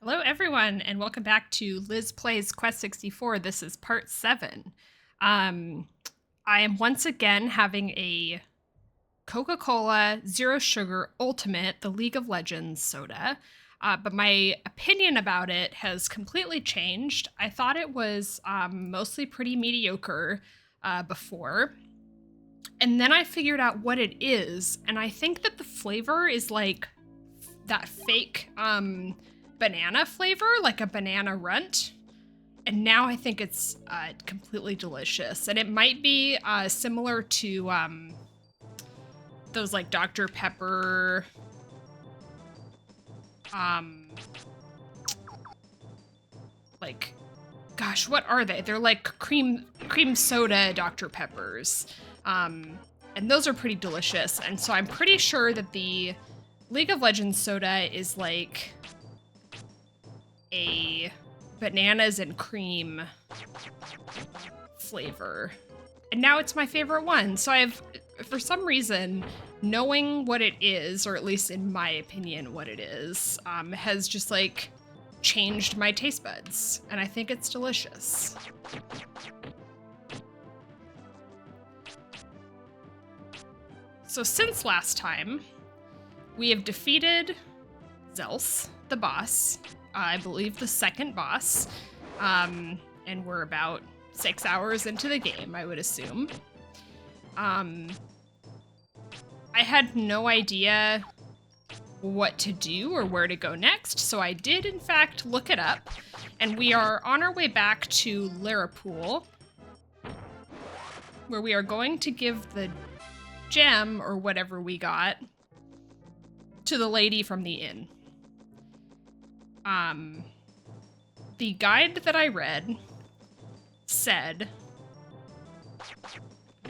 Hello, everyone, and welcome back to Liz Plays Quest 64. This is part 7. I am once again having a Coca-Cola Zero Sugar Ultimate, the League of Legends soda, but my opinion about it has completely changed. I thought it was mostly pretty mediocre before, and then I figured out what it is, and I think that the flavor is like that fake banana flavor, like a banana runt. And now I think it's completely delicious. And it might be similar to those like Dr. Pepper, like, gosh, what are they? They're like cream soda Dr. Peppers. And those are pretty delicious. And so I'm pretty sure that the League of Legends soda is like a bananas and cream flavor. And now it's my favorite one. So I've, for some reason, knowing what it is, or at least in my opinion what it is, has just like changed my taste buds. And I think it's delicious. So since last time, we have defeated Zels, the boss. I believe the second boss. And we're about 6 hours into the game, I would assume. I had no idea what to do or where to go next, so I did in fact look it up, and we are on our way back to Liverpool, where we are going to give the gem, or whatever we got, to the lady from the inn. The guide that I read said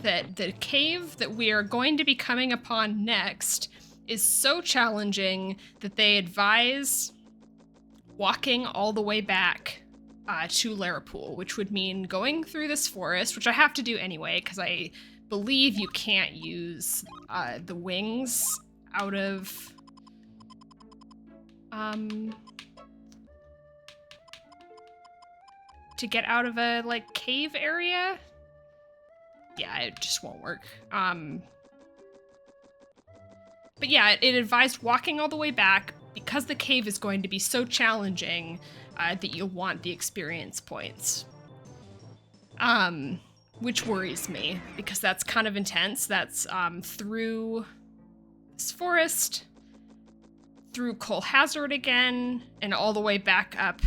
that the cave that we are going to be coming upon next is so challenging that they advise walking all the way back to Liverpool, which would mean going through this forest, which I have to do anyway, because I believe you can't use the wings out of to get out of a like cave area. Yeah, it just won't work. But yeah, it advised walking all the way back because the cave is going to be so challenging that you'll want the experience points. Which worries me because that's kind of intense. That's through this forest, through Cole Hazard again, and all the way back up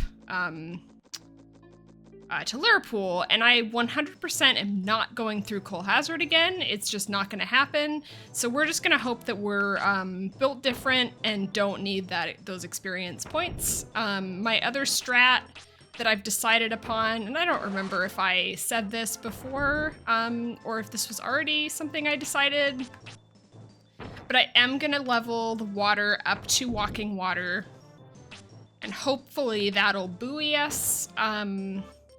to Liverpool, and I 100% am not going through Cole Hazard again. It's just not going to happen. So we're just going to hope that we're built different and don't need those experience points. My other strat that I've decided upon, and I don't remember if I said this before or if this was already something I decided, but I am going to level the water up to walking water, and hopefully that'll buoy us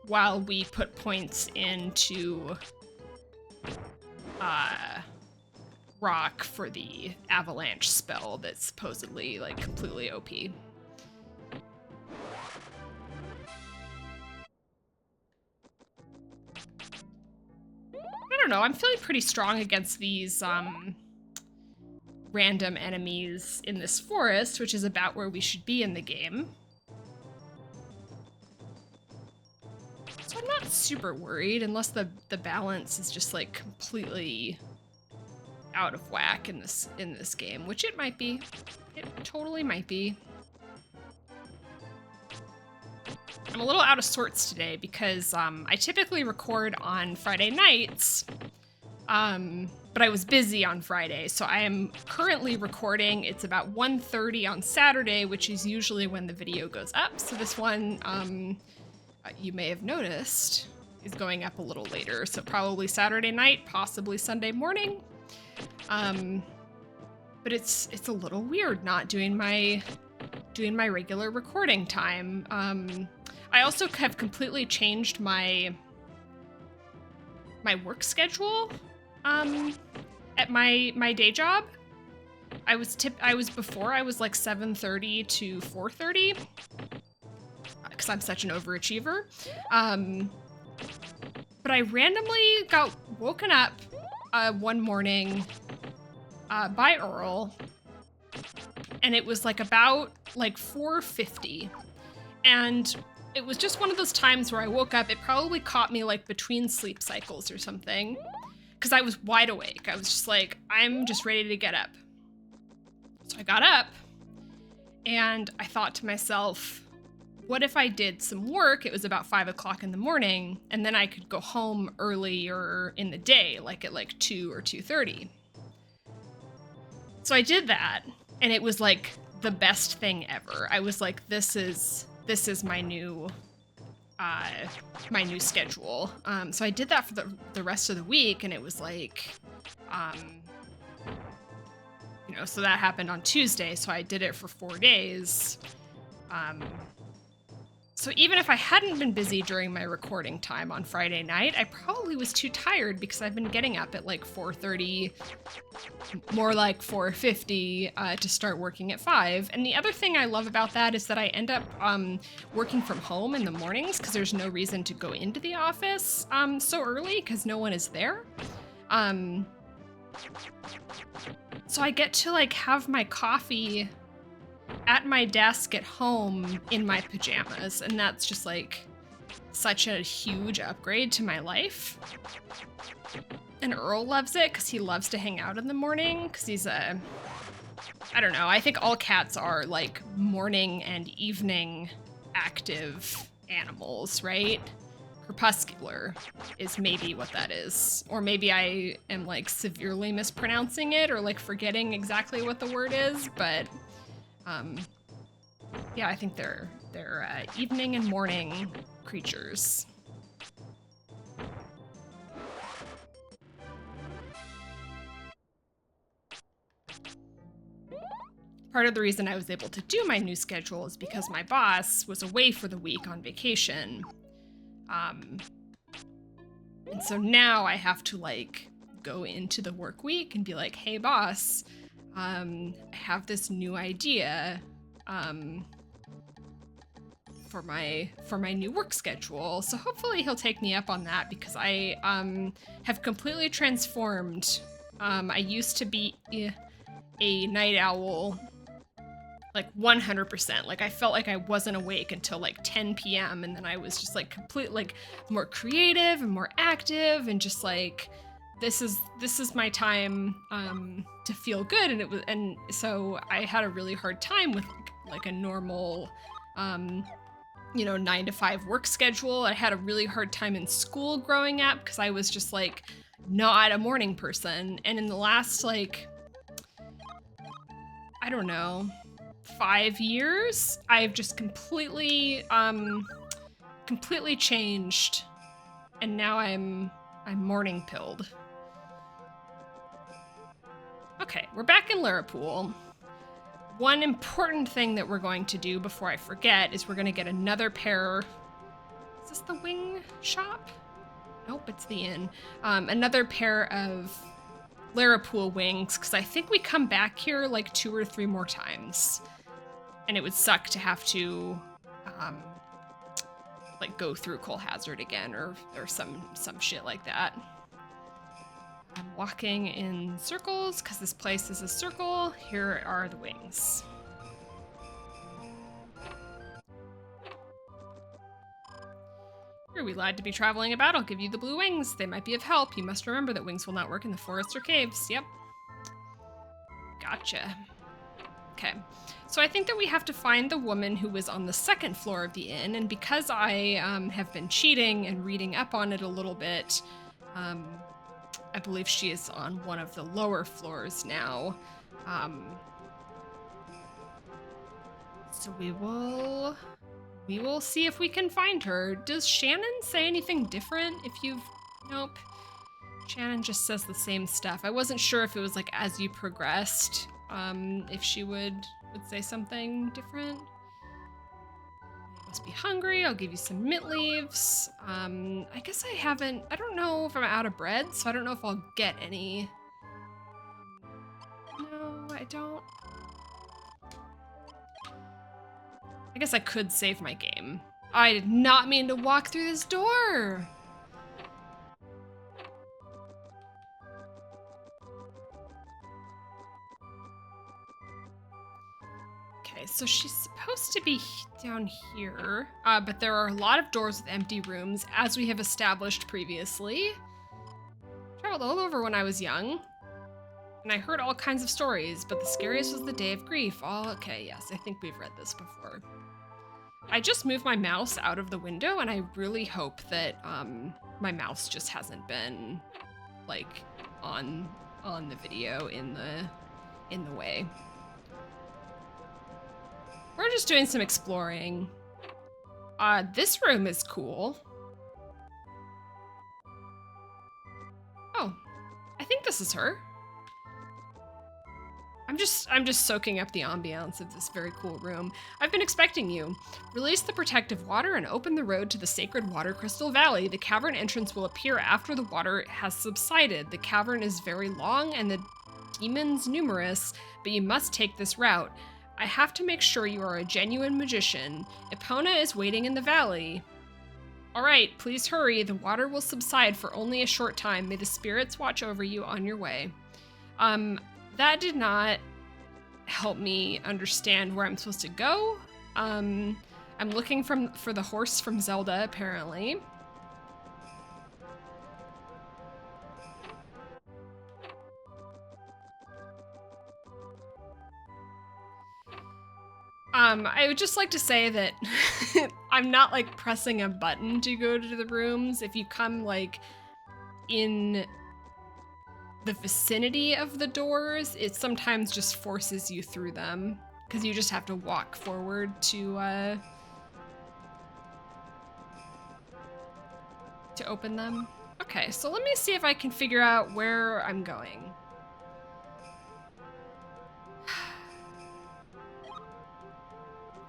while we put points into rock for the avalanche spell that's supposedly like completely OP. I don't know, I'm feeling pretty strong against these random enemies in this forest, which is about where we should be in the game. So I'm not super worried, unless the balance is just like completely out of whack in this game, which it might be. It totally might be. I'm a little out of sorts today because I typically record on Friday nights, but I was busy on Friday, so I am currently recording. It's about 1:30 on Saturday, which is usually when the video goes up. So this one, you may have noticed, is going up a little later. So probably Saturday night, possibly Sunday morning. But it's a little weird not doing my regular recording time. I also have completely changed my work schedule at my day job. I was before I was like 7:30 to 4:30. because I'm such an overachiever. But I randomly got woken up one morning by Earl, and it was like about like 4:50, and it was just one of those times where I woke up. It probably caught me like between sleep cycles or something, because I was wide awake. I was just like, I'm just ready to get up. So I got up, and I thought to myself, what if I did some work? It was about 5 o'clock in the morning, and then I could go home earlier in the day, like at like 2 or 2:30. So I did that, and it was like the best thing ever. I was like, this is my new schedule. So I did that for the rest of the week, and it was like, so that happened on Tuesday. So I did it for 4 days. So even if I hadn't been busy during my recording time on Friday night, I probably was too tired because I've been getting up at like 4:30, more like 4:50 to start working at 5. And the other thing I love about that is that I end up working from home in the mornings because there's no reason to go into the office so early because no one is there. So I get to like have my coffee at my desk at home in my pajamas, and that's just like such a huge upgrade to my life. And Earl loves it because he loves to hang out in the morning because he's I don't know, I think all cats are like morning and evening active animals, right? Crepuscular is maybe what that is. Or maybe I am like severely mispronouncing it or like forgetting exactly what the word is, but yeah, I think they're evening and morning creatures. Part of the reason I was able to do my new schedule is because my boss was away for the week on vacation. And so now I have to like go into the work week and be like, hey boss, I have this new idea for my new work schedule. So hopefully he'll take me up on that because I have completely transformed. I used to be a night owl, like 100%. Like I felt like I wasn't awake until like 10 p.m. and then I was just like completely like more creative and more active and just like this is my time to feel good. And so I had a really hard time with like a normal 9 to 5 work schedule. I had a really hard time in school growing up because I was just like not a morning person. And in the last like, I don't know, 5 years, I've just completely changed. And now I'm morning pilled. Okay, we're back in Larapool. One important thing that we're going to do before I forget is we're going to get another pair. Is this the wing shop? Nope, it's the inn. Another pair of Larapool wings, because I think we come back here like 2 or 3 more times. And it would suck to have to like go through Coal Hazard again or some shit like that. I'm walking in circles because this place is a circle. Here are the wings. Here we lied to be traveling about. I'll give you the blue wings. They might be of help. You must remember that wings will not work in the forests or caves. Yep. Gotcha. Okay. So I think that we have to find the woman who was on the 2nd floor of the inn, and because I have been cheating and reading up on it a little bit, I believe she is on one of the lower floors now. So we will see if we can find her. Does Shannon say anything different? Nope. Shannon just says the same stuff. I wasn't sure if it was like as you progressed, if she would say something different. You must be hungry. I'll give you some mint leaves. I guess I don't know if I'm out of bread, so I don't know if I'll get any. No, I don't. I guess I could save my game. I did not mean to walk through this door. Okay, so she's supposed to be down here, but there are a lot of doors with empty rooms, as we have established previously. Traveled all over when I was young, and I heard all kinds of stories, but the scariest was the day of grief. Oh, okay, yes, I think we've read this before. I just moved my mouse out of the window, and I really hope that my mouse just hasn't been like on the video in the way. We're just doing some exploring. This room is cool. Oh, I think this is her. I'm just soaking up the ambiance of this very cool room. I've been expecting you. Release the protective water and open the road to the sacred water crystal valley. The cavern entrance will appear after the water has subsided. The cavern is very long and the demons numerous, but you must take this route. I have to make sure you are a genuine magician. Epona is waiting in the valley. All right, please hurry. The water will subside for only a short time. May the spirits watch over you on your way. That did not help me understand where I'm supposed to go. I'm looking for the horse from Zelda, apparently. I would just like to say that I'm not like pressing a button to go to the rooms. If you come like in the vicinity of the doors, it sometimes just forces you through them because you just have to walk forward to open them. Okay, so let me see if I can figure out where I'm going.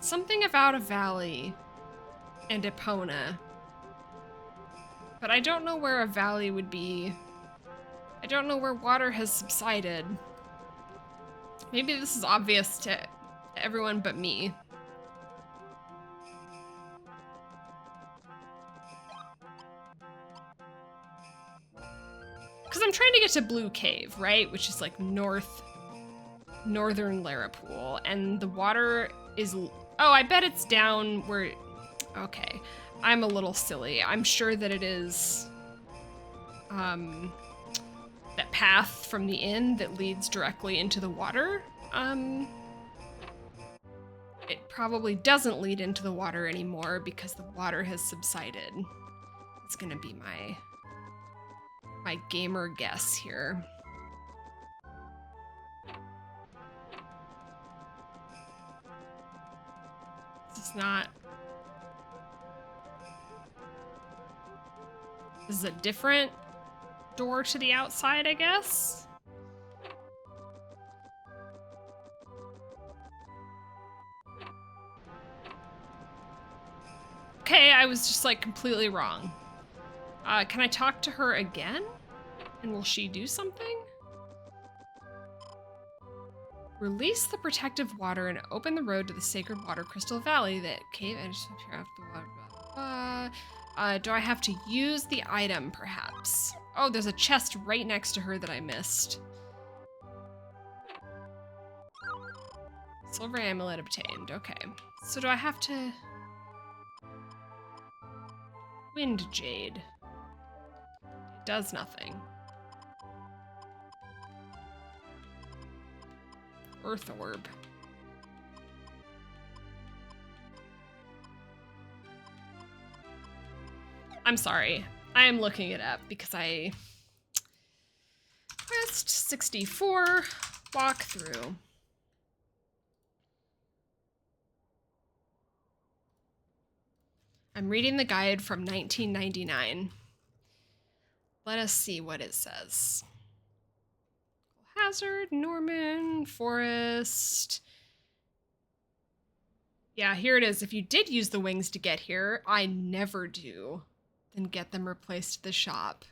Something about a valley and Epona. But I don't know where a valley would be. I don't know where water has subsided. Maybe this is obvious to everyone but me. Because I'm trying to get to Blue Cave, right? Which is like northern Larapool. And the water is... Oh, I bet it's down where... Okay. I'm a little silly. I'm sure that it is... that path from the inn that leads directly into the water. It probably doesn't lead into the water anymore because the water has subsided. It's gonna be my gamer guess here. This is not... This is a different door to the outside, I guess? Okay, I was just like completely wrong. Can I talk to her again? And will she do something? Release the protective water and open the road to the sacred water crystal valley. That cave and just appear after the water. Do I have to use the item, perhaps? Oh, there's a chest right next to her that I missed. Silver amulet obtained. Okay. So do I have to... Wind Jade. It does nothing. Earth Orb. I'm sorry. I am looking it up because I... Quest 64, walkthrough. I'm reading the guide from 1999. Let us see what it says. Hazard, Norman, Forest. Yeah, here it is. If you did use the wings to get here, I never do, then get them replaced at the shop.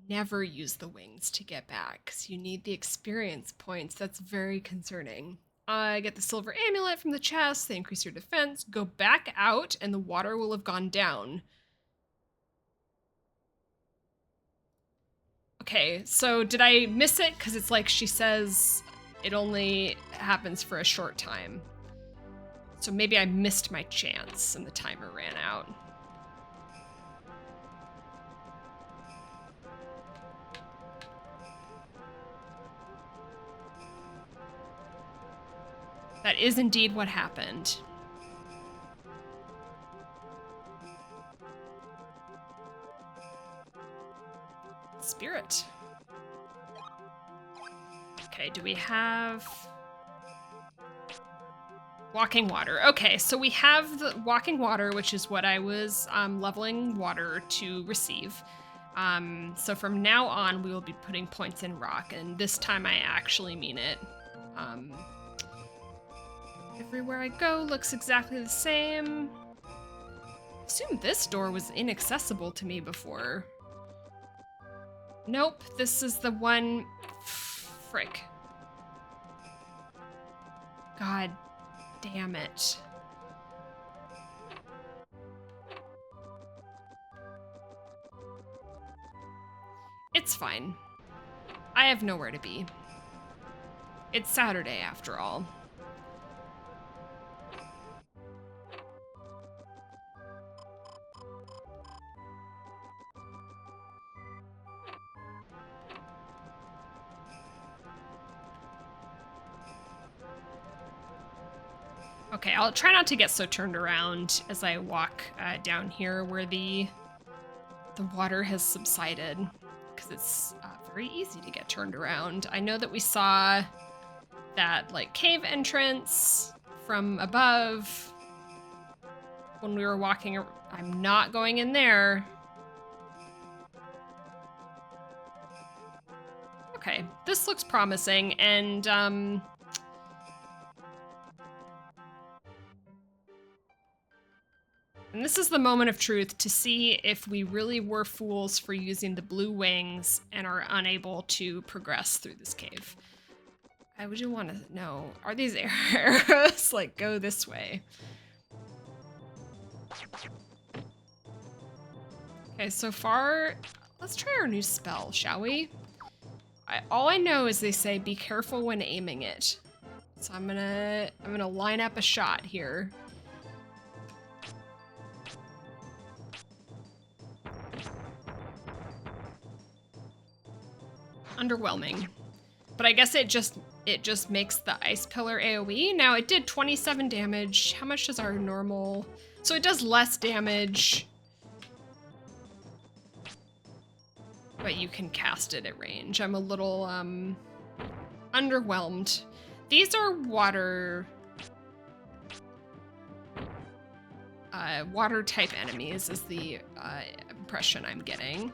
Never use the wings to get back because you need the experience points. That's very concerning. Get the silver amulet from the chest. They increase your defense. Go back out, and the water will have gone down. Okay, so did I miss it? Because it's like she says it only happens for a short time. So maybe I missed my chance and the timer ran out. That is indeed what happened. Spirit. Okay, do we have... Walking water. Okay, so we have the walking water, which is what I was leveling water to receive. So from now on, we will be putting points in rock, and this time I actually mean it. Everywhere I go looks exactly the same. I assume this door was inaccessible to me before. Nope, this is the one... Frick. God damn it. It's fine. I have nowhere to be. It's Saturday after all. Okay, I'll try not to get so turned around as I walk down here where the water has subsided, because it's very easy to get turned around. I know that we saw that like cave entrance from above when we were walking. I'm not going in there. Okay, this looks promising, and this is the moment of truth to see if we really were fools for using the blue wings and are unable to progress through this cave. I would want to know, are these arrows like go this way? Okay, so far, let's try our new spell, shall we? All I know is they say be careful when aiming it. So I'm gonna line up a shot here. Underwhelming. But I guess it just makes the ice pillar AoE. Now it did 27 damage. How much does our normal... So it does less damage. But you can cast it at range. I'm a little underwhelmed. These are water type enemies is the impression I'm getting.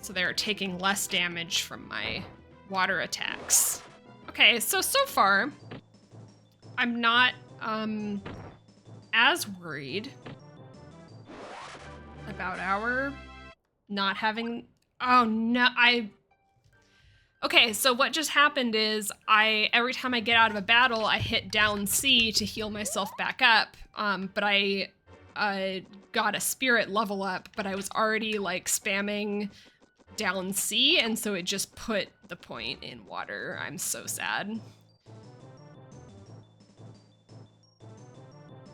So they're taking less damage from my water attacks. Okay, so far, I'm not as worried about our not having... Oh, no, Okay, so what just happened is every time I get out of a battle, I hit down C to heal myself back up, but I got a spirit level up, but I was already, like, spamming down C, and so it just put the point in water. I'm so sad.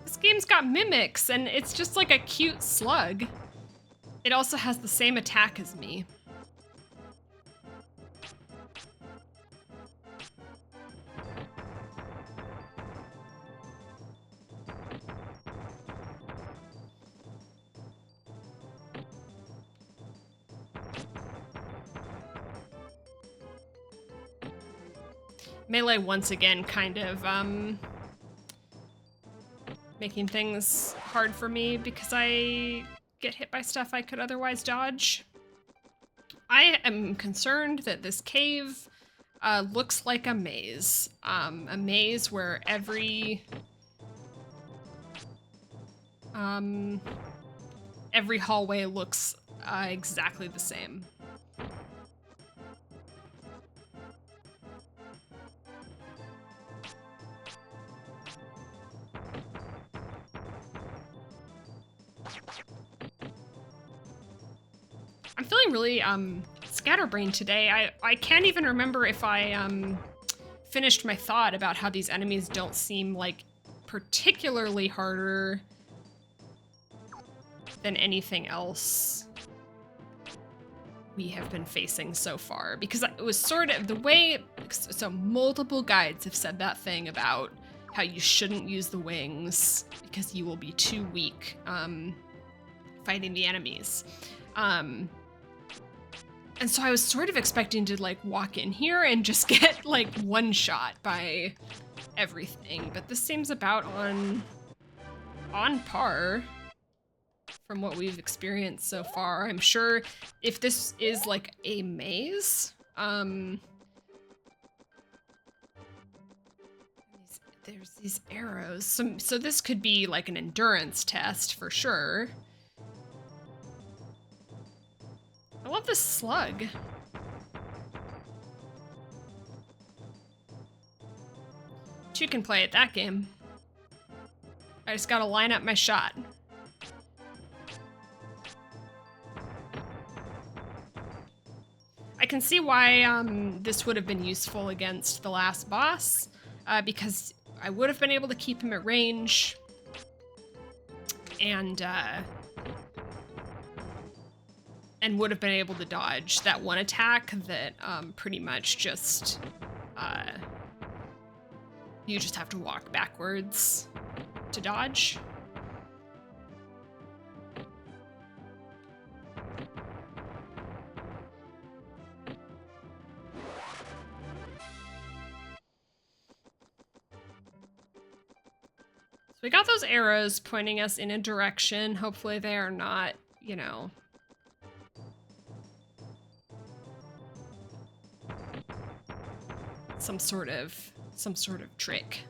This game's got mimics, and it's just like a cute slug. It also has the same attack as me. Melee once again kind of making things hard for me because I get hit by stuff I could otherwise dodge. I am concerned that this cave looks like a maze where every hallway looks exactly the same. I'm feeling really scatterbrained today. I can't even remember if I finished my thought about how these enemies don't seem like particularly harder than anything else we have been facing so far, because it was sort of the way, so multiple guides have said that thing about how you shouldn't use the wings because you will be too weak fighting the enemies. And so I was sort of expecting to like walk in here and just get like one shot by everything, but this seems about on par from what we've experienced so far. I'm sure if this is like a maze, there's these arrows. So this could be like an endurance test for sure. I love this slug. Two can play at that game. I just gotta line up my shot. I can see why this would have been useful against the last boss, because I would have been able to keep him at range, and would have been able to dodge that one attack that pretty much just you just have to walk backwards to dodge. So we got those arrows pointing us in a direction. Hopefully they are not, you know, some sort of trick.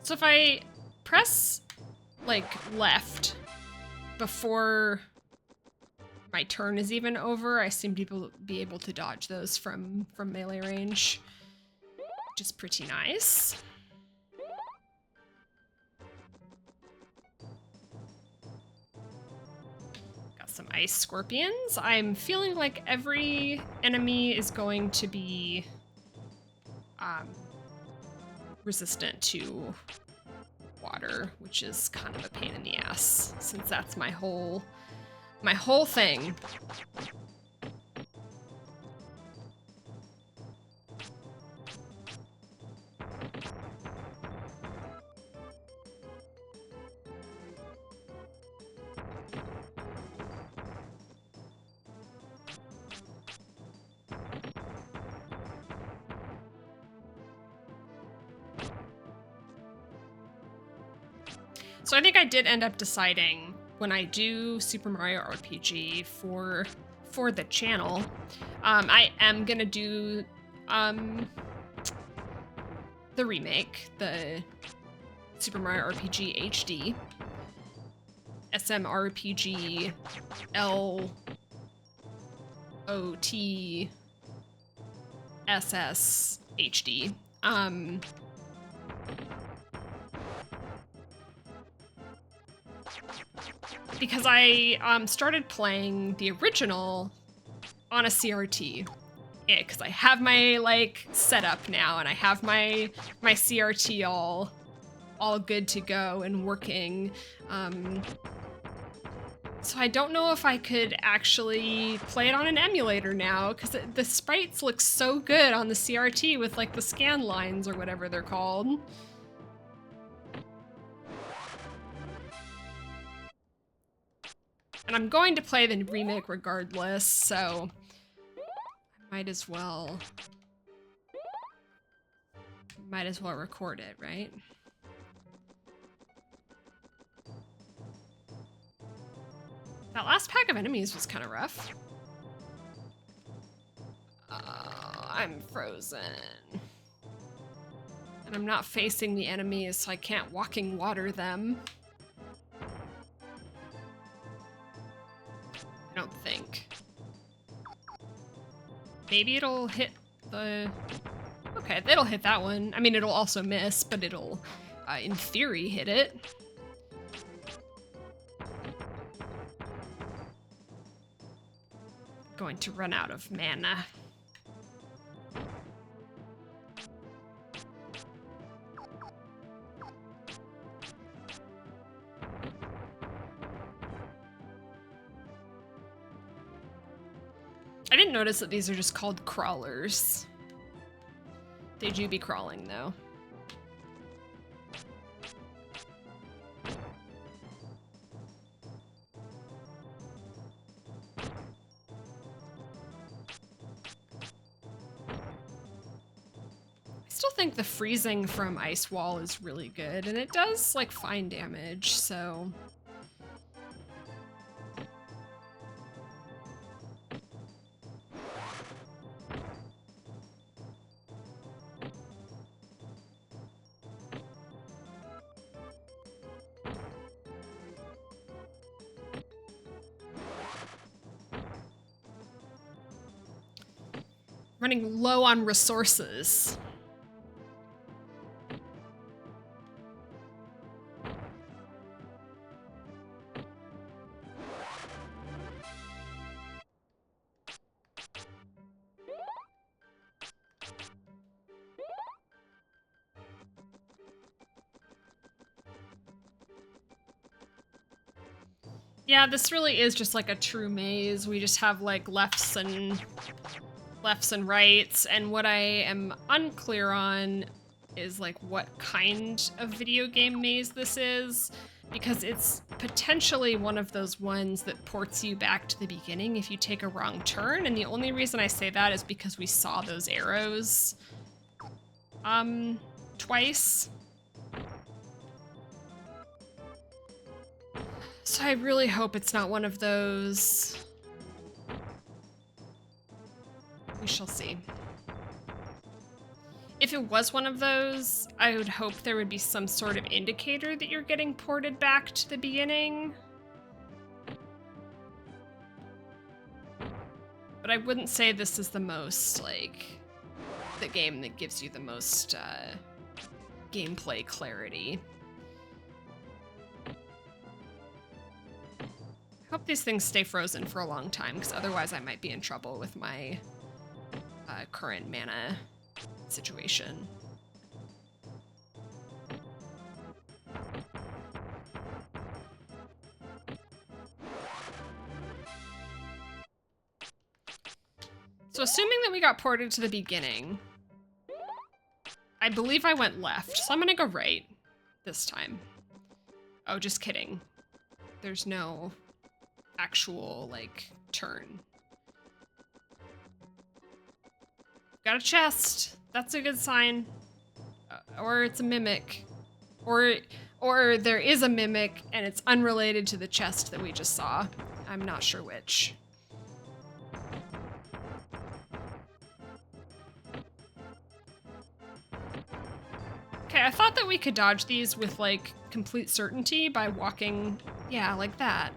So if I press like left before my turn is even over, I seem to be able to dodge those from melee range, which is pretty nice. Got some ice scorpions. I'm feeling like every enemy is going to be resistant to water, which is kind of a pain in the ass, since that's my whole thing. So I think I did end up deciding when I do Super Mario RPG for the channel, I am gonna do the remake, the Super Mario RPG HD, SMRPG LOTSS HD. Because I started playing the original on a CRT, because I have my like setup now, and I have my CRT all good to go and working. So I don't know if I could actually play it on an emulator now, because the sprites look so good on the CRT with like the scan lines or whatever they're called. And I'm going to play the remake regardless, so I might as well record it, right? That last pack of enemies was kind of rough. I'm frozen. And I'm not facing the enemies, so I can't walking water them. I don't think. Maybe it'll hit the... Okay, it'll hit that one. I mean, it'll also miss, but it'll, in theory, hit it. Going to run out of mana. I didn't notice that these are just called crawlers. They do be crawling, though. I still think the freezing from Ice Wall is really good, and it does, like, fine damage, so... Running low on resources. Yeah, this really is just like a true maze. We just have like lefts and rights, and what I am unclear on is like what kind of video game maze this is, because it's potentially one of those ones that ports you back to the beginning if you take a wrong turn, and the only reason I say that is because we saw those arrows twice. So I really hope it's not one of those. We shall see. If it was one of those, I would hope there would be some sort of indicator that you're getting ported back to the beginning. But I wouldn't say this is the most, like, the game that gives you the most gameplay clarity. I hope these things stay frozen for a long time, because otherwise I might be in trouble with my current mana situation. So assuming that we got ported to the beginning, I believe I went left, so I'm gonna go right this time. Oh, just kidding. There's no actual, like, turn. Got a chest. That's a good sign. Or it's a mimic. Or there is a mimic and it's unrelated to the chest that we just saw. I'm not sure which. Okay, I thought that we could dodge these with, like, complete certainty by walking, yeah, like that.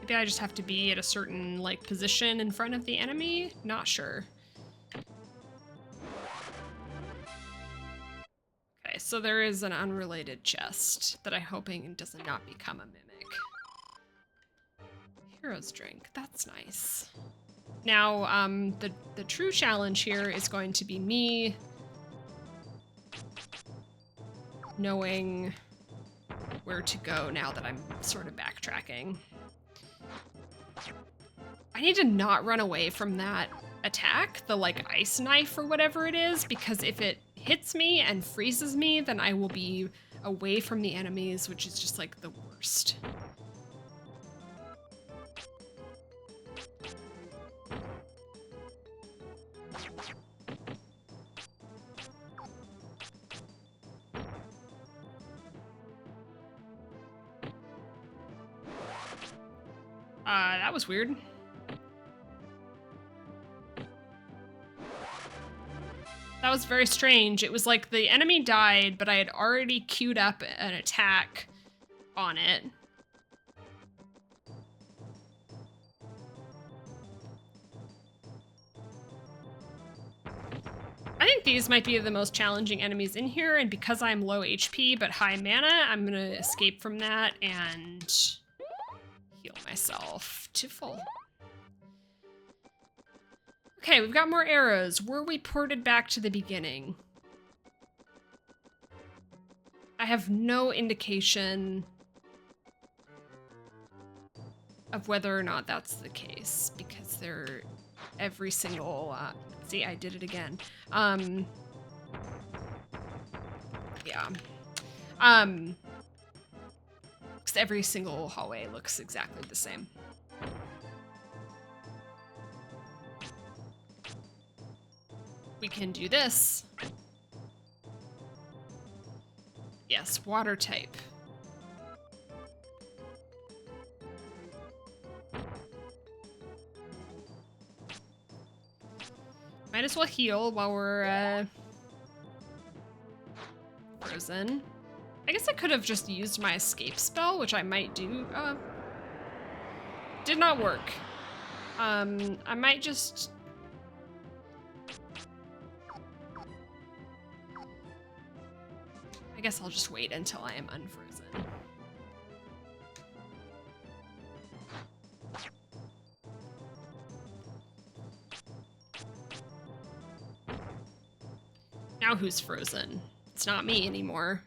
Maybe I just have to be at a certain, like, position in front of the enemy? Not sure. Okay, so there is an unrelated chest that I'm hoping does not become a mimic. Hero's drink, that's nice. Now, the true challenge here is going to be me knowing where to go now that I'm sort of backtracking. I need to not run away from that attack, the, like, ice knife or whatever it is, because if it hits me and freezes me, then I will be away from the enemies, which is just, like, the worst. That was weird. That was very strange. It was like the enemy died, but I had already queued up an attack on it. think these might be the most challenging enemies in here, and because I'm low HP but high mana, I'm gonna escape from that and heal myself to full. Okay, we've got more arrows. Were we ported back to the beginning? I have no indication of whether or not that's the case, because they're every single, see, I did it again. Yeah. Because every single hallway looks exactly the same. We can do this. Yes, water type. Might as well heal while we're frozen. I guess I could have just used my escape spell, which I might do. Did not work. I might just... I guess I'll just wait until I am unfrozen. Now who's frozen? It's not me anymore.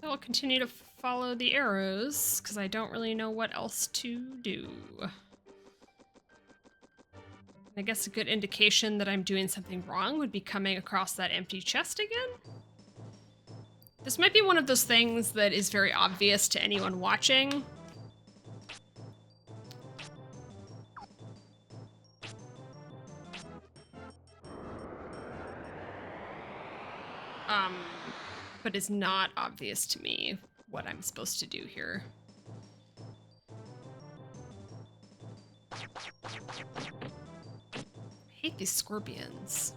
So I'll continue to follow the arrows, because I don't really know what else to do. I guess a good indication that I'm doing something wrong would be coming across that empty chest again. This might be one of those things that is very obvious to anyone watching. But it's not obvious to me what I'm supposed to do here. I hate these scorpions.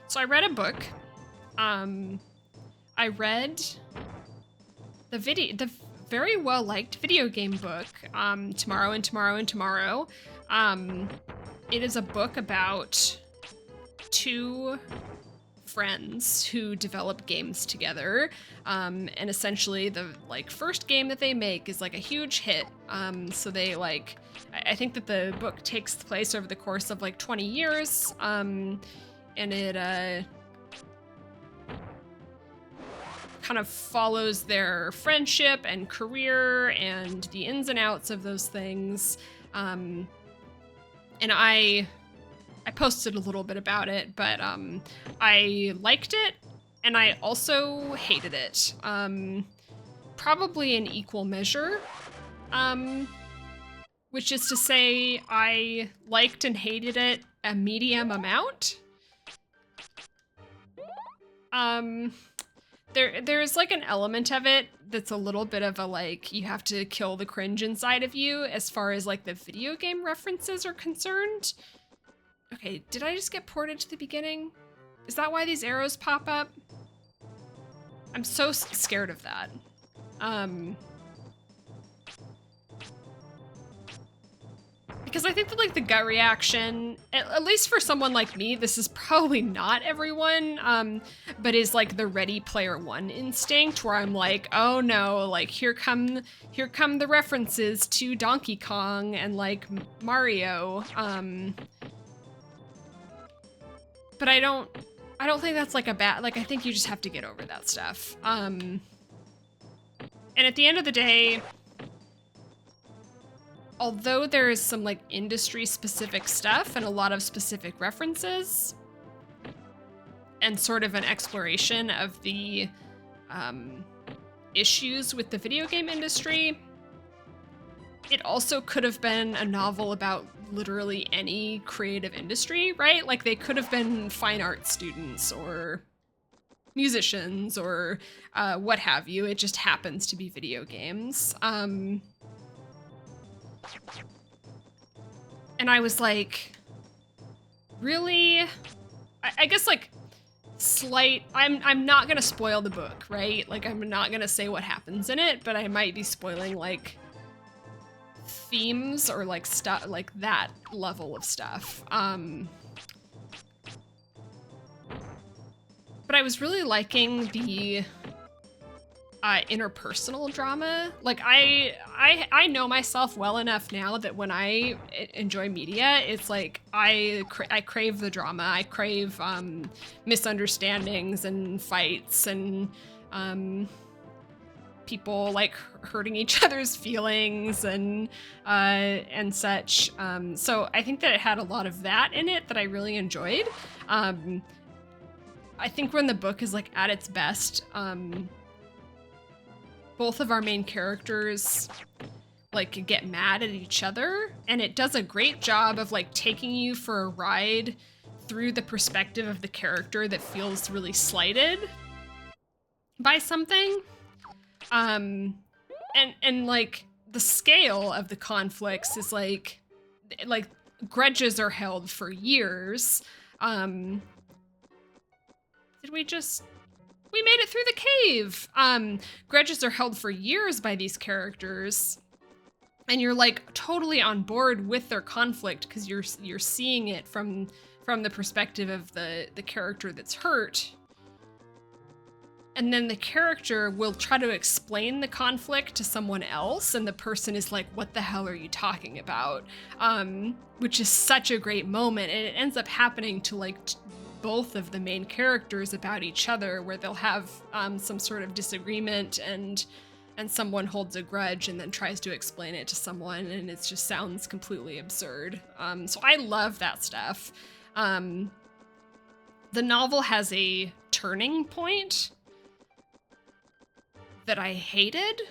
So I read a book. I read the very well liked video game book, Tomorrow and Tomorrow and Tomorrow. It is a book about two friends who develop games together, and essentially the first game that they make is like a huge hit. So they I think that the book takes place over the course of like 20 years, and it kind of follows their friendship and career and the ins and outs of those things. And I posted a little bit about it, but I liked it and I also hated it. Probably in equal measure. Which is to say, I liked and hated it a medium amount. There's like an element of it that's a little bit of a you have to kill the cringe inside of you as far as like the video game references are concerned. Okay, did I just get ported to the beginning? Is that why these arrows pop up? I'm so scared of that. Because I think that the gut reaction, at least for someone like me, this is probably not everyone, but is the Ready Player One instinct where I'm like, oh no, here come the references to Donkey Kong and Mario. But I don't think that's a bad, I think you just have to get over that stuff. And at the end of the day, although there is some like industry specific stuff and a lot of specific references and sort of an exploration of the issues with the video game industry, it also could have been a novel about literally any creative industry, right? Like they could have been fine art students or musicians or what have you. It just happens to be video games. And I was like, really? I guess like I'm not gonna spoil the book, right? Like I'm not gonna say what happens in it, but I might be spoiling like themes or like stuff like that level of stuff. But I was really liking the interpersonal drama. Like I know myself well enough now that when I enjoy media, it's like I crave the drama. I crave misunderstandings and fights and people like hurting each other's feelings and such. So I think that it had a lot of that in it that I really enjoyed. I think when the book is like at its best, both of our main characters like get mad at each other, and it does a great job of like taking you for a ride through the perspective of the character that feels really slighted by something. And like the scale of the conflicts is like grudges are held for years. We made it through the cave. Grudges are held for years by these characters, and you're like totally on board with their conflict because you're seeing it from the perspective of the character that's hurt. And then the character will try to explain the conflict to someone else, and the person is like, what the hell are you talking about? Which is such a great moment, and it ends up happening to like both of the main characters about each other, where they'll have some sort of disagreement and someone holds a grudge and then tries to explain it to someone, and it just sounds completely absurd. So I love that stuff. The novel has a turning point that I hated.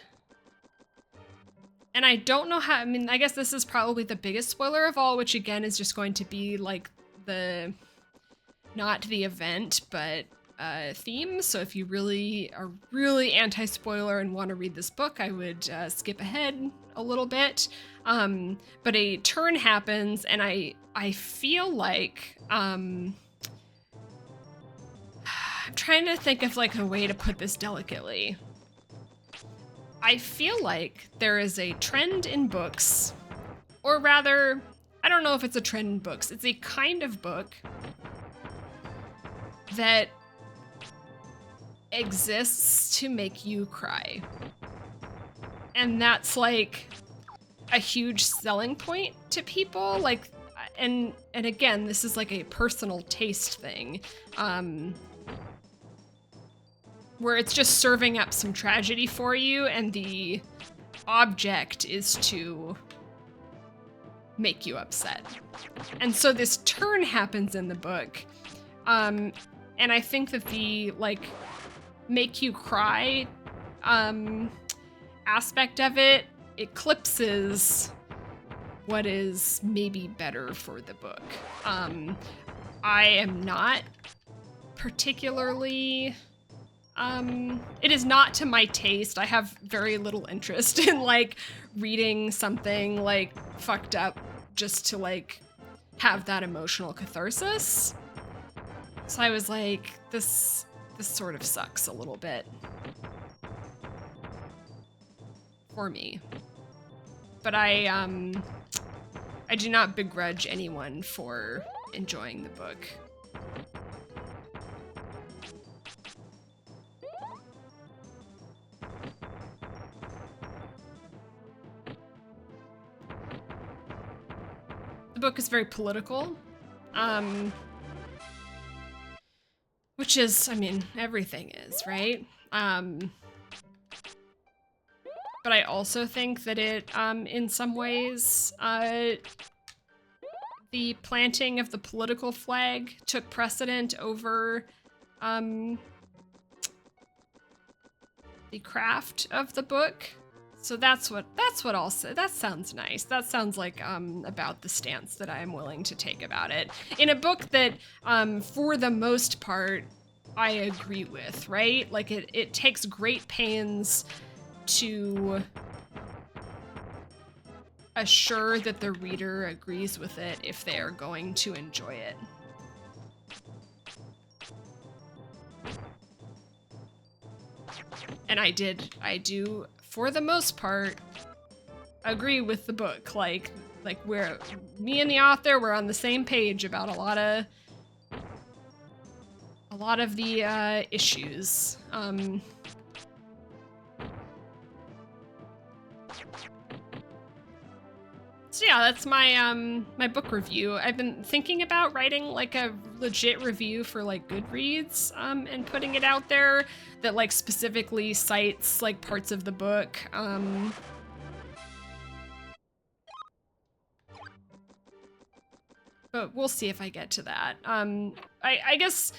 And I don't know how, I mean, I guess this is probably the biggest spoiler of all, which again is just going to be like not the event, but theme. So if you really are really anti-spoiler and want to read this book, I would skip ahead a little bit. But a turn happens, and I feel like I'm trying to think of like a way to put this delicately. I feel like there is a trend in books, or rather, I don't know if it's a trend in books. It's a kind of book that exists to make you cry. And that's like a huge selling point to people. Like, and again, this is like a personal taste thing. Where it's just serving up some tragedy for you, and the object is to make you upset. And so this turn happens in the book. And I think that the like make you cry aspect of it eclipses what is maybe better for the book. I am not particularly it is not to my taste. I have very little interest in like reading something like fucked up just to like have that emotional catharsis. So I was like, this sort of sucks a little bit for me. But I do not begrudge anyone for enjoying the book. The book is very political, which is, I mean, everything is, right? But but I also think that it, in some ways, the planting of the political flag took precedent over, the craft of the book. So that's what I'll say. That sounds nice. That sounds like about the stance that I am willing to take about it. In a book that for the most part I agree with, right? Like it takes great pains to assure that the reader agrees with it if they are going to enjoy it. And I do, for the most part, agree with the book. Like we're, me and the author, we're on the same page about a lot of the issues. So yeah, that's my my book review. I've been thinking about writing like a legit review for like Goodreads and putting it out there that like specifically cites like parts of the book. But we'll see if I get to that. I guess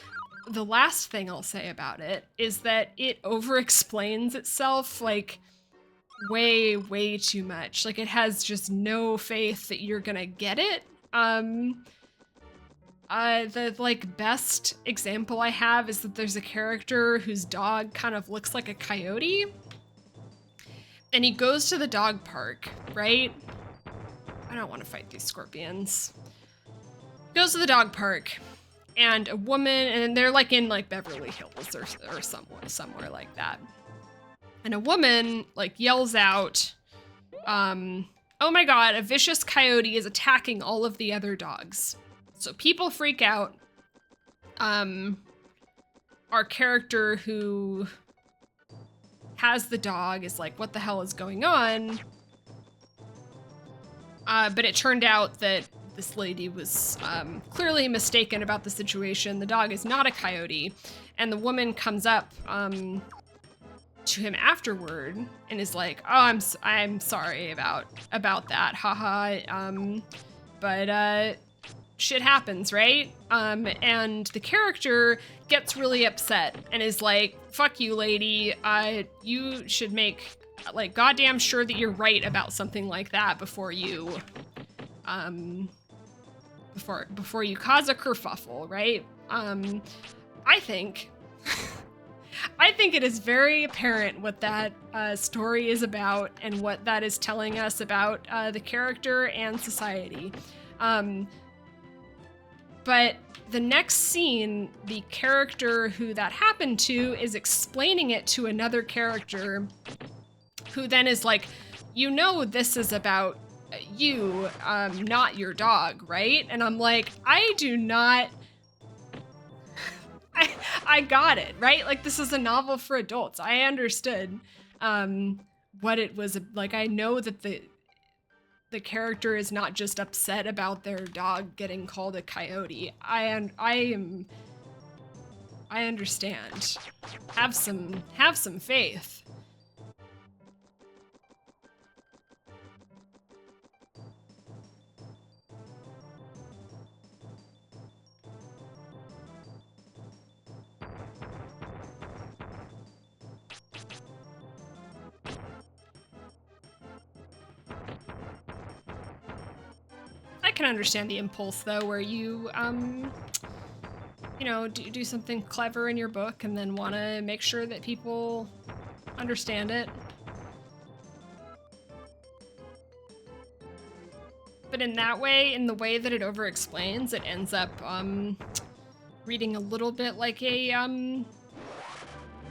the last thing I'll say about it is that it over-explains itself like way too much. Like it has just no faith that you're gonna get it. The like best example I have is that there's a character whose dog kind of looks like a coyote, and he goes to the dog park, right? I don't want to fight these scorpions. Goes to the dog park, and a woman, and they're like in like Beverly Hills or somewhere like that. And a woman like yells out, oh my god, a vicious coyote is attacking all of the other dogs. So people freak out. Our character who has the dog is like, what the hell is going on? But it turned out that this lady was clearly mistaken about the situation. The dog is not a coyote. And the woman comes up to him afterward and is like, oh, I'm sorry about that, haha. But shit happens, right? And the character gets really upset and is like, fuck you, lady. You should make like goddamn sure that you're right about something like that before you before you cause a kerfuffle, right? I think I think it is very apparent what that story is about and what that is telling us about the character and society. But the next scene, the character who that happened to is explaining it to another character who then is like, you know, this is about you, not your dog, right? And I'm like, I do not... I got it, right? Like, this is a novel for adults. I understood what it was like. I know that the character is not just upset about their dog getting called a coyote. I understand. Have some faith. I can understand the impulse though, where you you know, do something clever in your book and then want to make sure that people understand it. But in that way, in the way that it over-explains, it ends up reading a little bit like a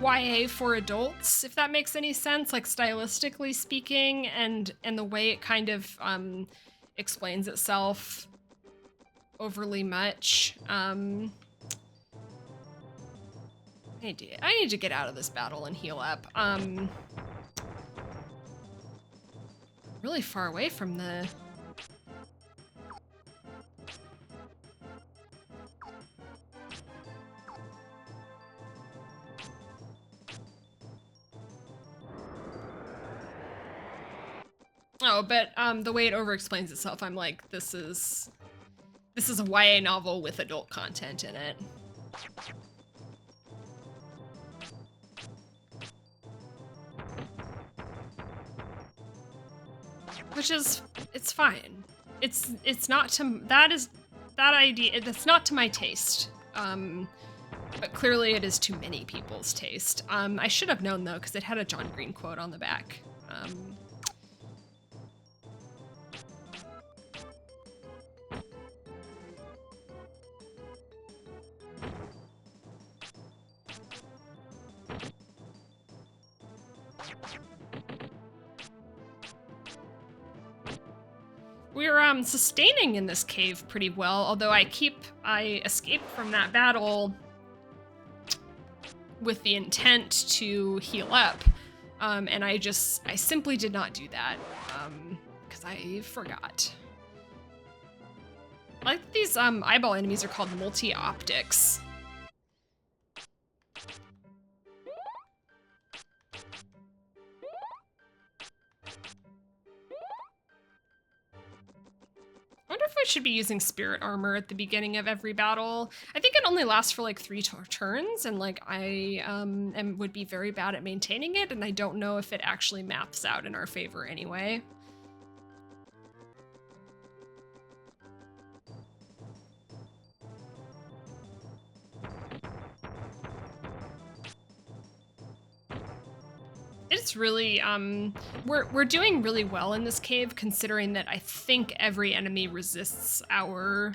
YA for adults, if that makes any sense, like stylistically speaking, and the way it kind of explains itself overly much. I need to get out of this battle and heal up. Really far away from the... Oh, but the way it over-explains itself, I'm like, this is a YA novel with adult content in it. Which is, it's fine. It's not to, that idea, that's not to my taste. But clearly it is to many people's taste. I should have known though, because it had a John Green quote on the back. We're sustaining in this cave pretty well, although I escaped from that battle with the intent to heal up, and I simply did not do that, because I forgot. I like these eyeball enemies are called multi-optics. I wonder if I should be using spirit armor at the beginning of every battle. I think it only lasts for like 3 turns, and like I would be very bad at maintaining it, and I don't know if it actually maps out in our favor anyway. It's really, we're doing really well in this cave, considering that I think every enemy resists our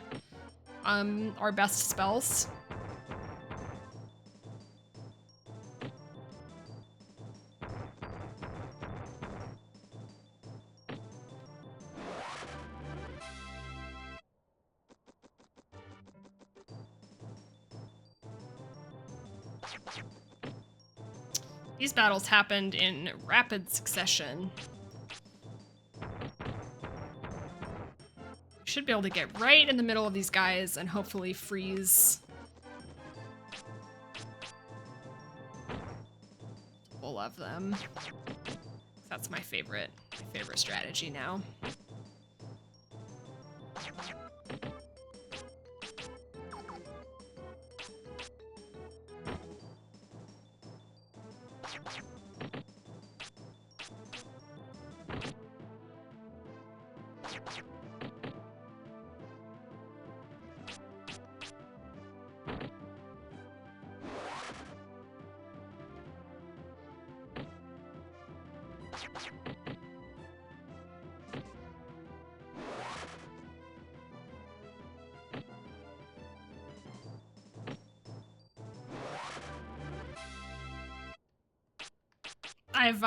best spells. These battles happened in rapid succession. Should be able to get right in the middle of these guys and hopefully freeze all of them. That's my favorite strategy now. I've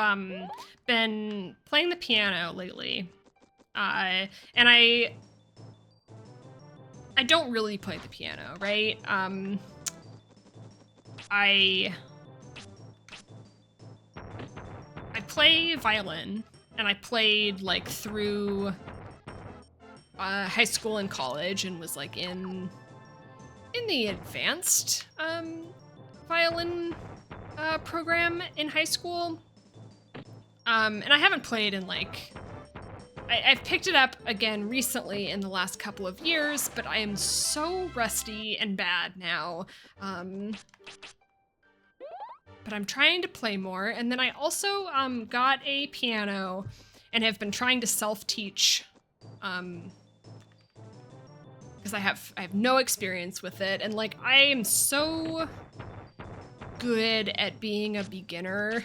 been playing the piano lately, and I don't really play the piano, right? I play violin, and I played like through high school and college, and was like in the advanced violin program in high school. And I haven't played in like, I've picked it up again recently in the last couple of years, but I am so rusty and bad now. But I'm trying to play more. And then I also got a piano and have been trying to self-teach, because I have no experience with it. And like, I am so good at being a beginner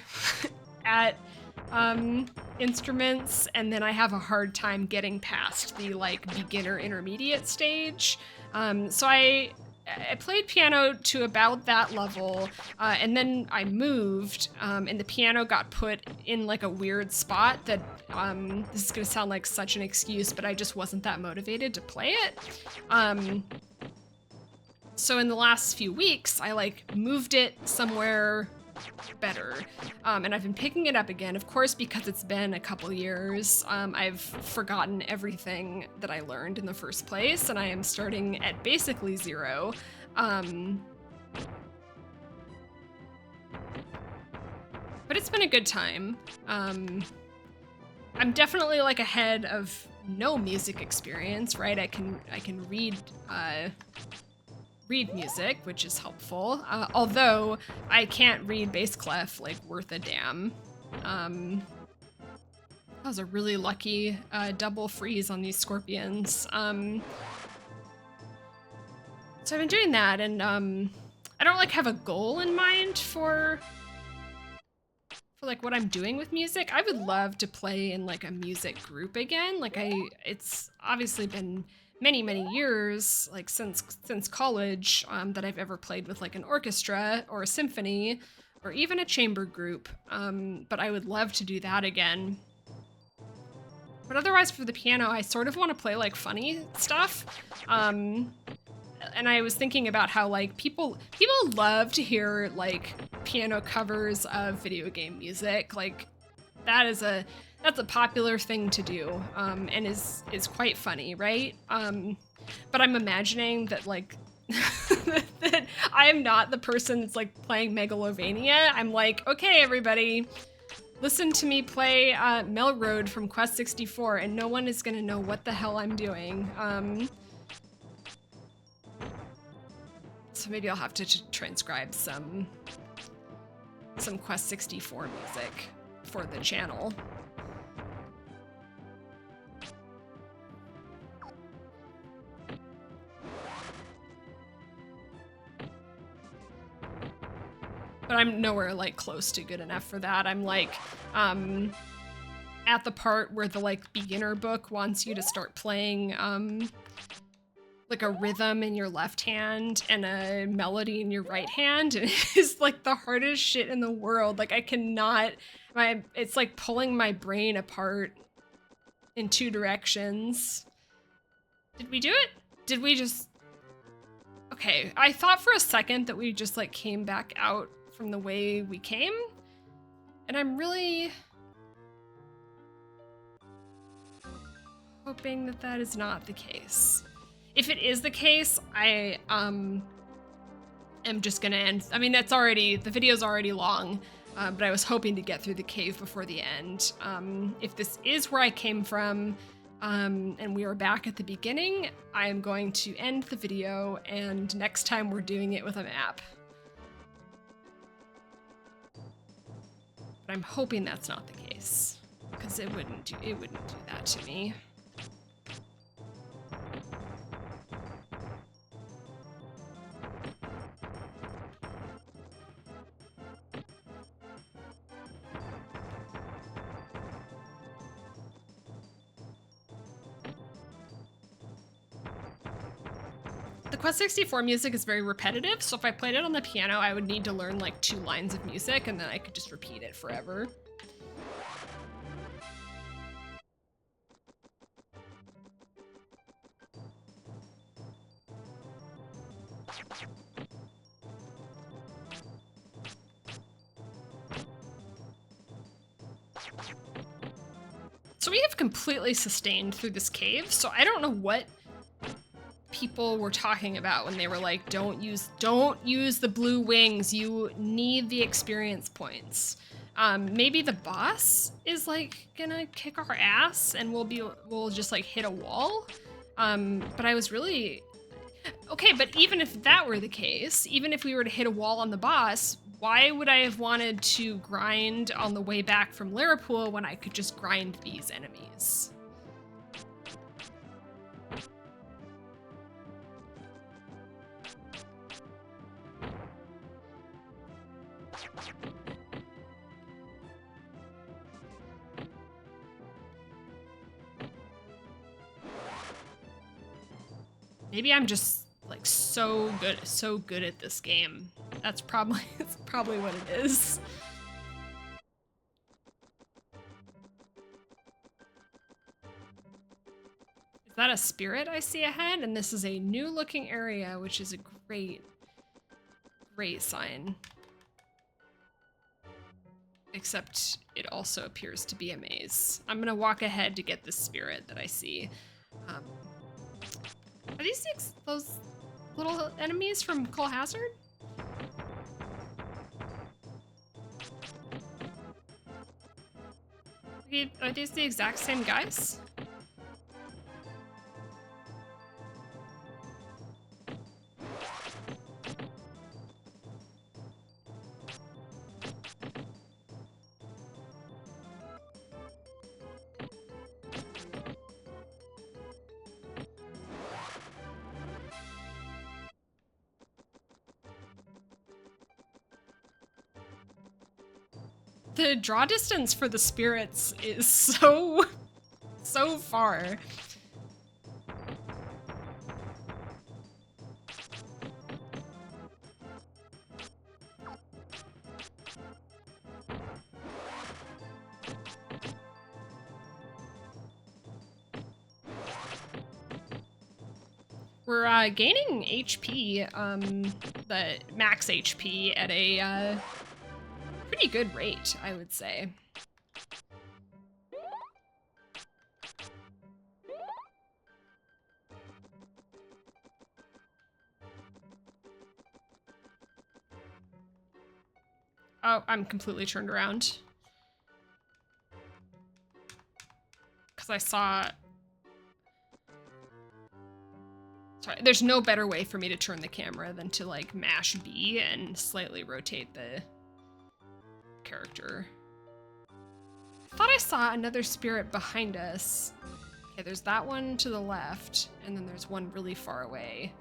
at instruments, and then I have a hard time getting past the like beginner intermediate stage. So I played piano to about that level, and then I moved, and the piano got put in like a weird spot that, this is gonna sound like such an excuse, but I just wasn't that motivated to play it. So in the last few weeks, I like moved it somewhere better, and I've been picking it up again, of course, because it's been a couple years. I've forgotten everything that I learned in the first place, and I am starting at basically zero. But it's been a good time. I'm definitely like ahead of no music experience, right? I can read read music, which is helpful. Although I can't read bass clef like worth a damn. That was a really lucky double freeze on these scorpions. So I've been doing that, and I don't like have a goal in mind for like what I'm doing with music. I would love to play in like a music group again. Like it's obviously been many years, like since college, that I've ever played with like an orchestra or a symphony or even a chamber group. But I would love to do that again. But otherwise, for the piano, I sort of want to play like funny stuff. And I was thinking about how like people love to hear like piano covers of video game music. Like that's a popular thing to do, and is quite funny, right? But I'm imagining that like that I am not the person that's like playing Megalovania. I'm like, okay, everybody, listen to me play Melroad from Quest 64, and no one is gonna know what the hell I'm doing. So maybe I'll have to transcribe some Quest 64 music for the channel. But I'm nowhere like close to good enough for that. I'm like at the part where the like beginner book wants you to start playing like a rhythm in your left hand and a melody in your right hand, and it's like the hardest shit in the world. Like I cannot, it's like pulling my brain apart in two directions. Did we do it? Did we just, okay, I thought for a second that we just like came back out from the way we came, and I'm really hoping that that is not the case. If it is the case, I am just gonna end. I mean, that's already, the video's already long, but I was hoping to get through the cave before the end. If this is where I came from, and we are back at the beginning, I am going to end the video, and next time we're doing it with a map. But I'm hoping that's not the case, because it wouldn't do that to me. The Quest 64 music is very repetitive, so if I played it on the piano, I would need to learn like 2 lines of music, and then I could just repeat it forever. So we have completely sustained through this cave, so I don't know what people were talking about when they were like, don't use the blue wings, you need the experience points. Maybe the boss is like gonna kick our ass and we'll just like hit a wall. But I was really, okay, but even if that were the case, even if we were to hit a wall on the boss, why would I have wanted to grind on the way back from Larapool when I could just grind these enemies? Maybe I'm just like so good at this game. That's probably what it is. Is that a spirit I see ahead? And this is a new looking area, which is a great sign. Except it also appears to be a maze. I'm gonna walk ahead to get this spirit that I see. Are these those little enemies from Cole Hazard? Are these the exact same guys? The draw distance for the spirits is so far. We're gaining HP, the max HP at a pretty good rate, I would say. Oh, I'm completely turned around. Because I saw... Sorry, there's no better way for me to turn the camera than to, like, mash B and slightly rotate the character. I thought I saw another spirit behind us. Okay, there's that one to the left, and then there's one really far away.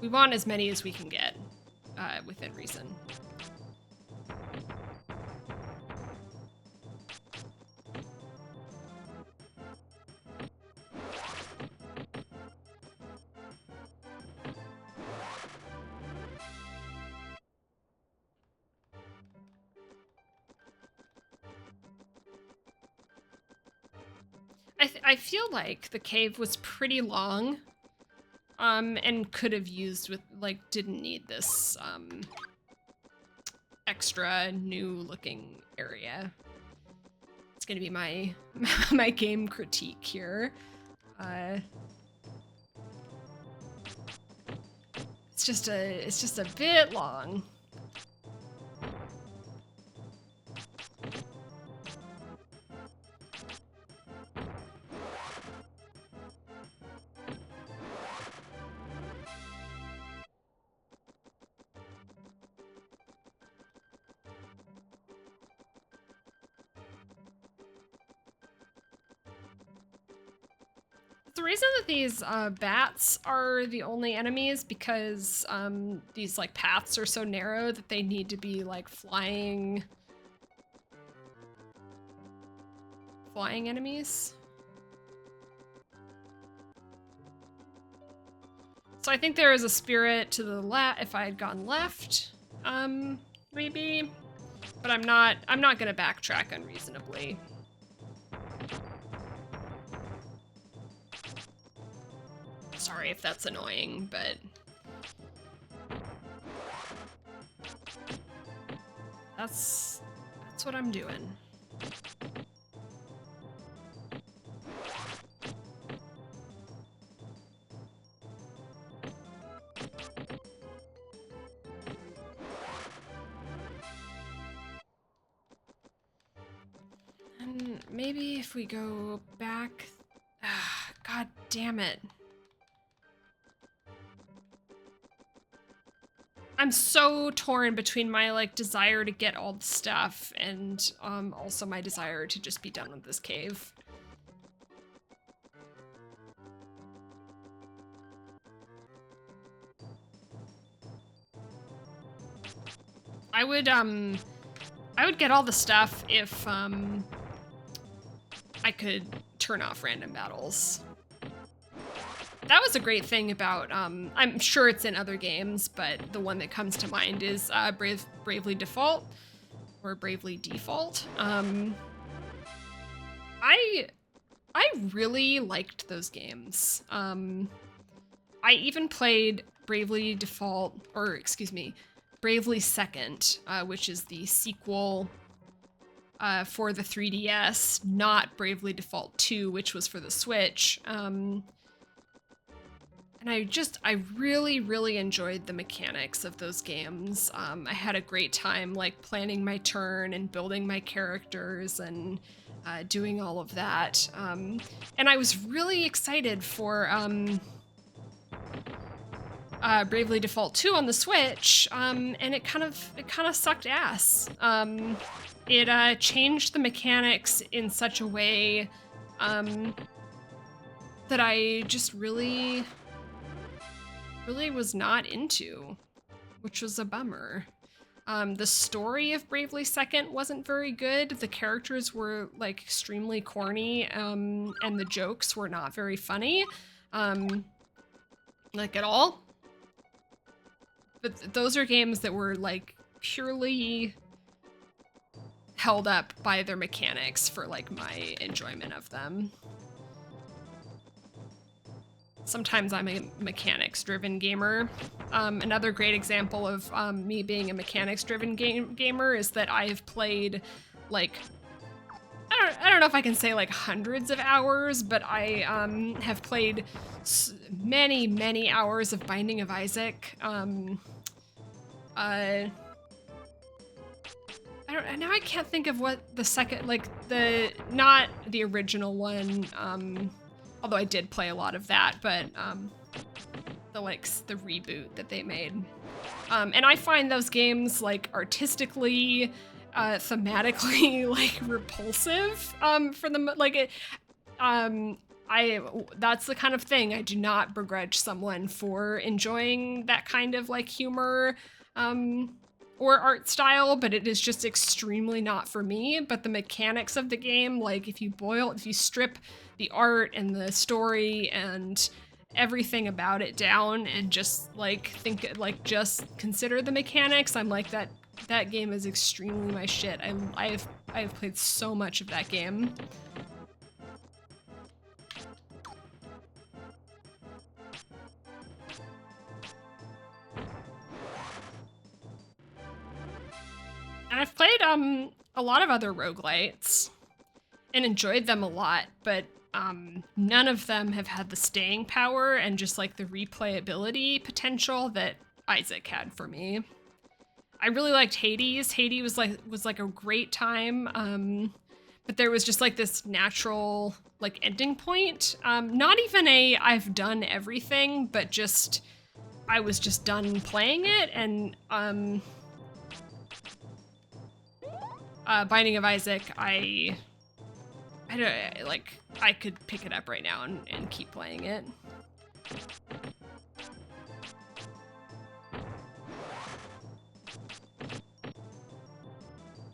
We want as many as we can get, within reason. I feel like the cave was pretty long, and could have used with, like, didn't need this, extra new looking area. It's gonna be my my game critique here. It's just a bit long. The reason that these bats are the only enemies because these like paths are so narrow that they need to be like flying enemies. So I think there is a spirit to the left if I had gone left, maybe, but I'm not gonna backtrack unreasonably. Sorry if that's annoying, but that's what I'm doing. And maybe if we go back, God damn it. I'm so torn between my like desire to get all the stuff and also my desire to just be done with this cave. I would get all the stuff if I could turn off random battles. That was a great thing about, I'm sure it's in other games, but the one that comes to mind is Bravely Default, or Bravely Default. I really liked those games. I even played Bravely Default, or excuse me, Bravely Second, which is the sequel for the 3DS, not Bravely Default 2, which was for the Switch. And I really, really enjoyed the mechanics of those games. I had a great time like planning my turn and building my characters and doing all of that. And I was really excited for Bravely Default 2 on the Switch, and it kind of sucked ass. It changed the mechanics in such a way that I just really was not into, which was a bummer. The story of Bravely Second wasn't very good. The characters were like extremely corny, and the jokes were not very funny, like at all. But those are games that were like purely held up by their mechanics for like my enjoyment of them. Sometimes I'm a mechanics-driven gamer. Another great example of me being a mechanics-driven gamer is that I have played like, I don't know if I can say like hundreds of hours, but I have played many, many hours of Binding of Isaac. Now I can't think of what the second, like not the original one, although I did play a lot of that, but the reboot that they made. And I find those games like artistically, thematically like repulsive for them. Like it, that's the kind of thing I do not begrudge someone for enjoying that kind of like humor or art style, but it is just extremely not for me. But the mechanics of the game, like if you strip the art and the story and everything about it down and just like just consider the mechanics, I'm like that game is extremely my shit. I have played so much of that game. And I've played a lot of other roguelites and enjoyed them a lot, but none of them have had the staying power and just like the replayability potential that Isaac had for me. I really liked Hades. Hades was like a great time, but there was just like this natural like ending point. Not even I've done everything, but just I was just done playing it, and Binding of Isaac, I don't like. I could pick it up right now and keep playing it.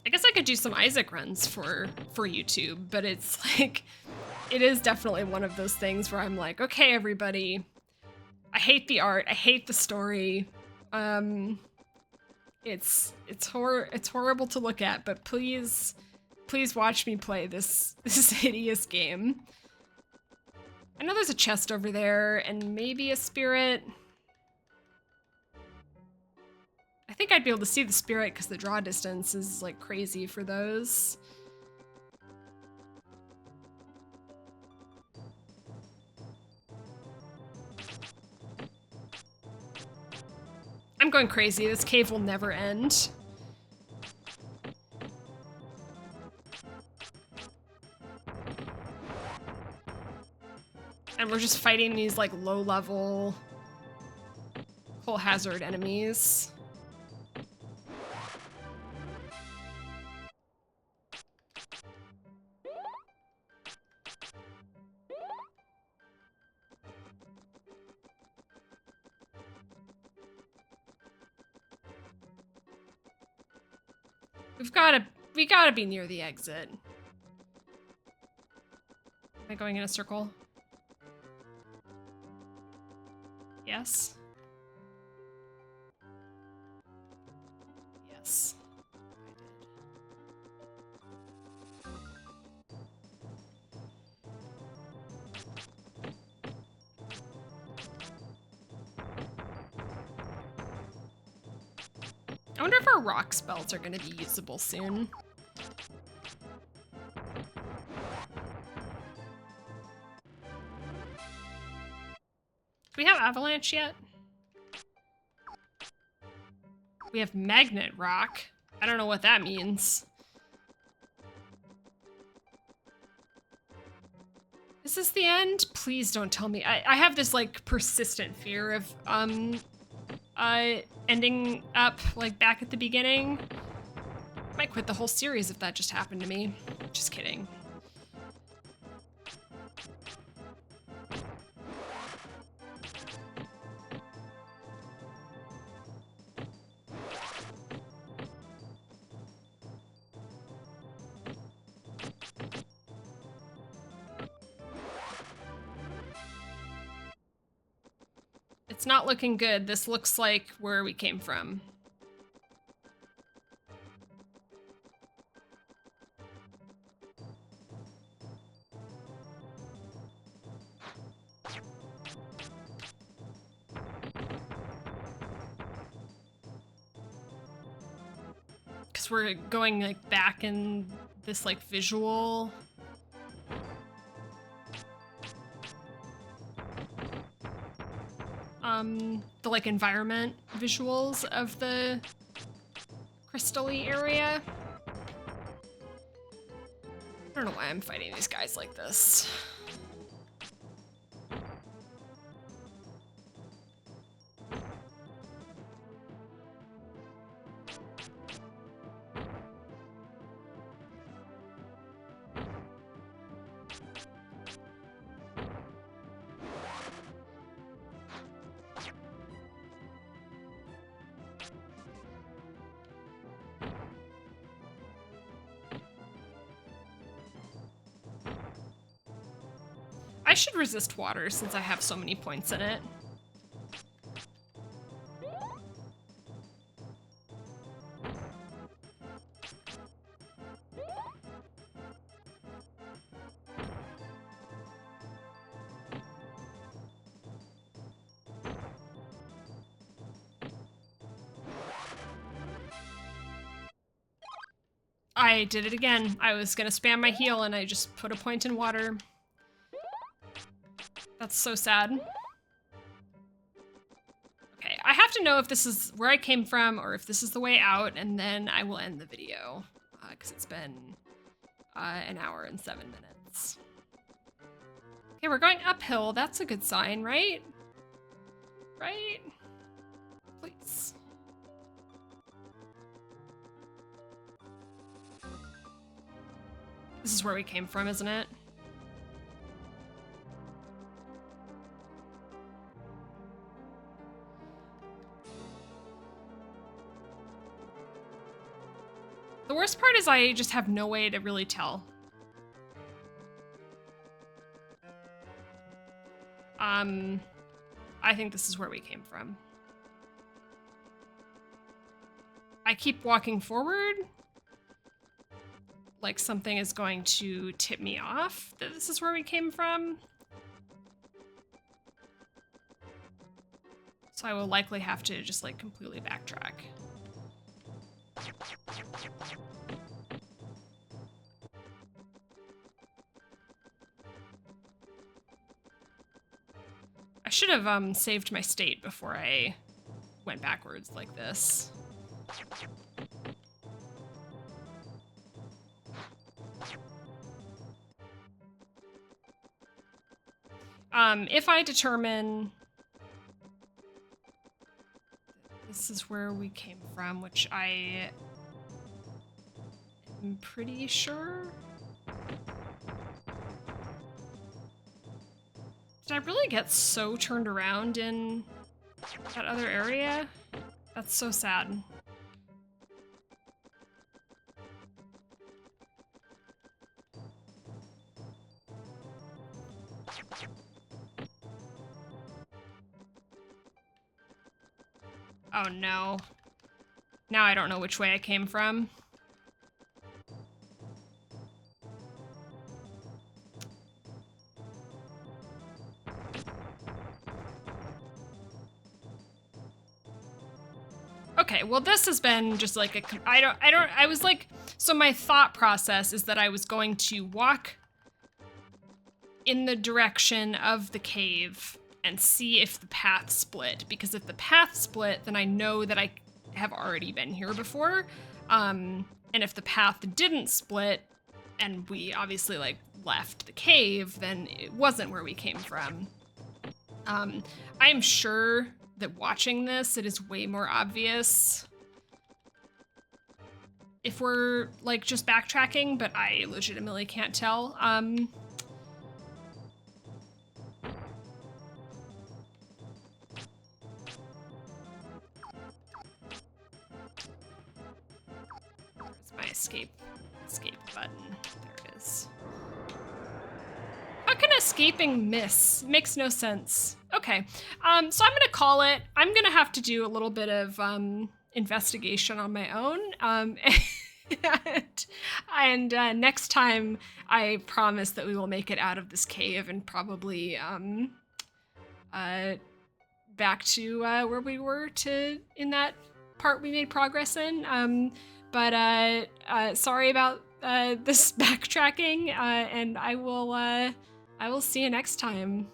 I guess I could do some Isaac runs for YouTube, but it's like, it is definitely one of those things where I'm like, okay, everybody, I hate the art, I hate the story. It's horrible to look at, but please watch me play this hideous game. I know there's a chest over there and maybe a spirit. I think I'd be able to see the spirit because the draw distance is like crazy for those. I'm going crazy. This cave will never end. And we're just fighting these like low-level full hazard enemies. We gotta be near the exit. Am I going in a circle? Yes. Yes. I wonder if our rock spells are gonna be usable soon. we have avalanche yet? We have magnet rock. I don't know what that means. Is this the end? Please don't tell me. I have this like persistent fear of ending up like back at the beginning. Might quit the whole series if that just happened to me. Just kidding. It's not looking good. This looks like where we came from. Because we're going like back in this like visual. The like environment visuals of the crystal-y area. I don't know why I'm fighting these guys like this. I should resist water since I have so many points in it. I did it again. I was gonna spam my heal and I just put a point in water. That's so sad. Okay, I have to know if this is where I came from or if this is the way out, and then I will end the video, because it's been an hour and 7 minutes. Okay, we're going uphill. That's a good sign, right? Right? Please. This is where we came from, isn't it? The worst part is I just have no way to really tell. I think this is where we came from. I keep walking forward. Like something is going to tip me off that this is where we came from. So I will likely have to just like completely backtrack. I should have saved my state before I went backwards like this. If I determine this is where we came from, which I am pretty sure. Did I really get so turned around in that other area? That's so sad. Oh no. Now I don't know which way I came from. Okay, well this has been just like I was like, so my thought process is that I was going to walk in the direction of the cave and see if the path split, because if the path split, then I know that I have already been here before. And if the path didn't split and we obviously like left the cave, then it wasn't where we came from. I am sure that watching this, it is way more obvious if we're like just backtracking, but I legitimately can't tell. Where's my escape button? There it is. How can escaping miss? Makes no sense. Okay, so I'm gonna call it. I'm gonna have to do a little bit of investigation on my own. And next time, I promise that we will make it out of this cave and probably back to where we were in that part we made progress in. But sorry about this backtracking, and I will see you next time.